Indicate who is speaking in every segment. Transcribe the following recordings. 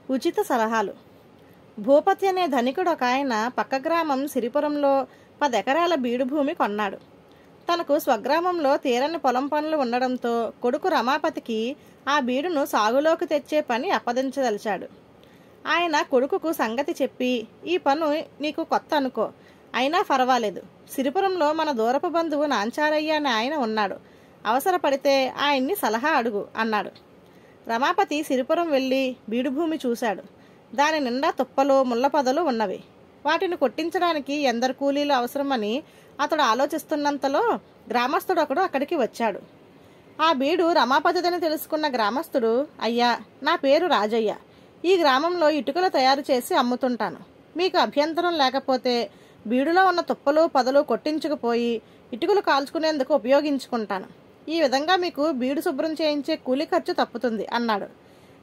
Speaker 1: ఉచిత సలహాలు. భూపతి అనే ధనికుడు ఒక ఆయన పక్క గ్రామం సిరిపురంలో 10 ఎకరాల బీడు భూమి కొన్నాడు. తనకు స్వగ్రామంలో తీరని పొలం పనులు ఉండడంతో కొడుకు రమాపతికి ఆ బీడును సాగులోకి తెచ్చే పని అప్పగించదలిచాడు. ఆయన కొడుకుకు సంగతి చెప్పి, ఈ పను నీకు కొత్త అనుకో, అయినా పర్వాలేదు, సిరిపురంలో మన దూరపు బంధువు నాంచారయ్య అనే ఆయన ఉన్నాడు, అవసరపడితే ఆయన్ని సలహా అడుగు అన్నాడు. రమాపతి సిరిపురం వెళ్ళి బీడుభూమి చూశాడు. దాని నిండా తుప్పలు ముళ్ళపొదలు ఉన్నవి. వాటిని కొట్టించడానికి ఎందరు కూలీలు అవసరమని అతడు ఆలోచిస్తున్నంతలో గ్రామస్తుడు ఒకడు అక్కడికి వచ్చాడు. ఆ బీడు రమాపతిదని తెలుసుకున్న గ్రామస్తుడు, అయ్యా, నా పేరు రాజయ్య, ఈ గ్రామంలో ఇటుకలు తయారు చేసి అమ్ముతుంటాను. మీకు అభ్యంతరం లేకపోతే బీడులో ఉన్న తుప్పలు పొదలు కొట్టించుకుపోయి ఇటుకలు కాల్చుకునేందుకు ఉపయోగించుకుంటాను. ఈ విధంగా మీకు బీడు శుభ్రం చేయించే కూలి ఖర్చు తప్పుతుంది అన్నాడు.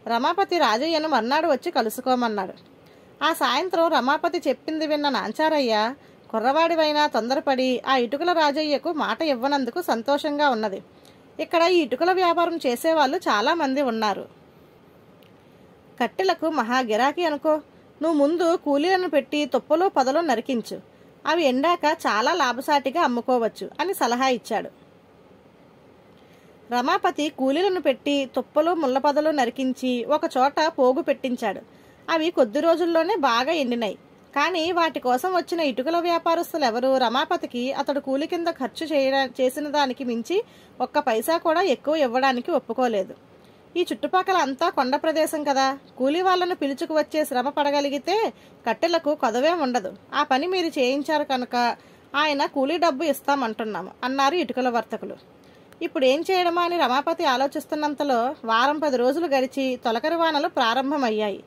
Speaker 1: రమాపతి రాజయ్యను మర్నాడు వచ్చి కలుసుకోమన్నాడు. ఆ సాయంత్రం రమాపతి చెప్పింది విన్న నాంచారయ్య, కుర్రవాడివైనా తొందరపడి ఆ ఇటుకల రాజయ్యకు మాట ఇవ్వనందుకు సంతోషంగా ఉన్నది. ఇక్కడ ఈ ఇటుకల వ్యాపారం చేసేవాళ్ళు చాలామంది ఉన్నారు. కట్టెలకు మహా గిరాకీ అనుకో. నువ్వు ముందు కూలీలను పెట్టి తుప్పలు పొదలు నరికించు, అవి ఎండాక చాలా లాభసాటిగా అమ్ముకోవచ్చు అని సలహా ఇచ్చాడు. రమాపతి కూలీలను పెట్టి తుప్పలు ముళ్ళపొదలు నరికించి ఒక చోట పోగు పెట్టించాడు. అవి కొద్ది రోజుల్లోనే బాగా ఎండినాయి. కానీ వాటి కోసం వచ్చిన ఇటుకల వ్యాపారస్తులు ఎవరూ రమాపతికి అతడు కూలి కింద ఖర్చు చేసిన దానికి మించి ఒక్క పైసా కూడా ఎక్కువ ఇవ్వడానికి ఒప్పుకోలేదు. ఈ చుట్టుపక్కల అంతా కొండ ప్రదేశం కదా, కూలీ వాళ్లను పిలుచుకు వచ్చే శ్రమ పడగలిగితే కట్టెలకు కొదవే ఉండదు. ఆ పని మీరు చేయించారు కనుక ఆయన కూలీ డబ్బు ఇస్తామంటున్నాము అన్నారు ఇటుకల వర్తకులు. ఇప్పుడు ఏం చేయడమా అని రమాపతి ఆలోచిస్తున్నంతలో వారం 10 రోజులు గడిచి తొలకరి వానలు ప్రారంభమయ్యాయి.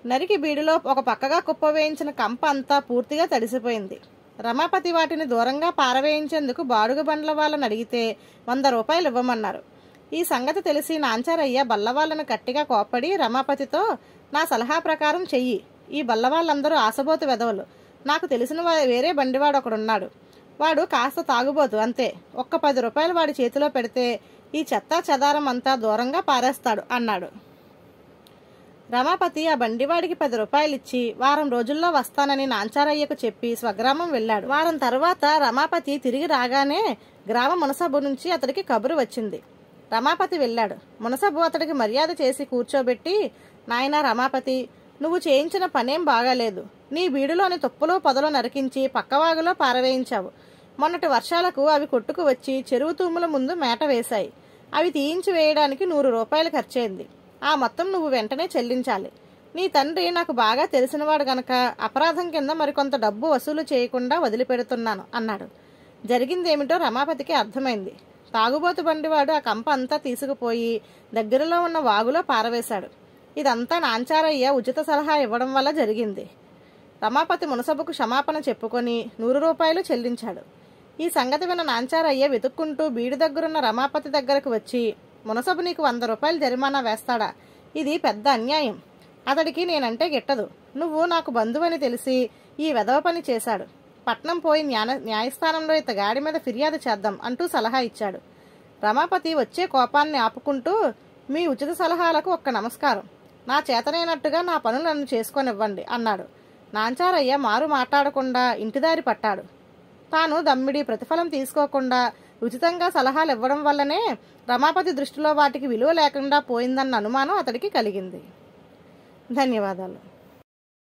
Speaker 1: నరికి బీడులో ఒక పక్కగా కుప్ప వేయించిన కంప అంతా పూర్తిగా తడిసిపోయింది. రమాపతి వాటిని దూరంగా పారవేయించేందుకు బాడుగ బండ్ల వాళ్ళని అడిగితే 100 రూపాయలు ఇవ్వమన్నారు. ఈ సంగతి తెలిసి నాంచారయ్య బల్లవాళ్లను గట్టిగా కోప్పడి రమాపతితో, నా సలహా ప్రకారం చెయ్యి, ఈ బల్లవాళ్ళందరూ ఆశబోతు వెధవలు, నాకు తెలిసిన వేరే బండివాడు ఒకడున్నాడు, వాడు కాస్త తాగుబోతు అంతే, ఒక్క 10 రూపాయలు వాడి చేతిలో పెడితే ఈ చెత్తా చెదారం అంతా దూరంగా పారేస్తాడు అన్నాడు. రమాపతి ఆ బండివాడికి 10 రూపాయలు ఇచ్చి వారం రోజుల్లో వస్తానని నాంచారయ్యకు చెప్పి స్వగ్రామం వెళ్ళాడు. వారం తర్వాత రమాపతి తిరిగి రాగానే గ్రామ మునసబు నుంచి అతడికి కబురు వచ్చింది. రమాపతి వెళ్ళాడు. మునసబు అతడికి మర్యాద చేసి కూర్చోబెట్టి, నాయనా రమాపతి, నువ్వు చేయించిన పనేం బాగాలేదు. నీ బీడులోని తుప్పలు పొదలు నరికించి పక్కవాగులో పారవేయించావు. మొన్నటి వర్షాలకు అవి కొట్టుకు వచ్చి చెరువు తూముల ముందు మేట వేశాయి. అవి తీయించి వేయడానికి 100 రూపాయలు ఖర్చయింది. ఆ మొత్తం నువ్వు వెంటనే చెల్లించాలి. నీ తండ్రి నాకు బాగా తెలిసినవాడు గనక అపరాధం కింద మరికొంత డబ్బు వసూలు చేయకుండా వదిలిపెడుతున్నాను అన్నాడు. జరిగిందేమిటో రమాపతికి అర్థమైంది. తాగుబోతు బండివాడు ఆ కంప అంతా తీసుకుపోయి దగ్గరలో ఉన్న వాగులో పారవేశాడు. ఇదంతా నాంచారయ్య ఉచిత సలహా ఇవ్వడం వల్ల జరిగింది. రమాపతి మునసబుకు క్షమాపణ చెప్పుకొని 100 రూపాయలు చెల్లించాడు. ఈ సంగతి విన్న నాంచారయ్య వెతుక్కుంటూ బీడు దగ్గరున్న రమాపతి దగ్గరకు వచ్చి, మునసబు నీకు 100 రూపాయలు జరిమానా వేస్తాడా? ఇది పెద్ద అన్యాయం. అతడికి నేనంటే గిట్టదు. నువ్వు నాకు బంధువని తెలిసి ఈ వెధవ పని చేశాడు. పట్నం పోయి న్యాయస్థానంలో ఇతగాడి మీద ఫిర్యాదు చేద్దాం అంటూ సలహా ఇచ్చాడు. రమాపతి వచ్చే కోపాన్ని ఆపుకుంటూ, మీ ఉచిత సలహాలకు ఒక్క నమస్కారం, నా చేతనైనట్టుగా నా పనులు నన్ను చేసుకొనివ్వండి అన్నాడు. నాంచారయ్య మారు మాట్లాడకుండా ఇంటిదారి పట్టాడు. తాను దమ్మిడి ప్రతిఫలం తీసుకోకుండా ఉచితంగా సలహాలు ఇవ్వడం వల్లనే రమాపతి దృష్టిలో వాటికి విలువ లేకుండా పోయిందన్న అనుమానం అతడికి కలిగింది. ధన్యవాదాలు.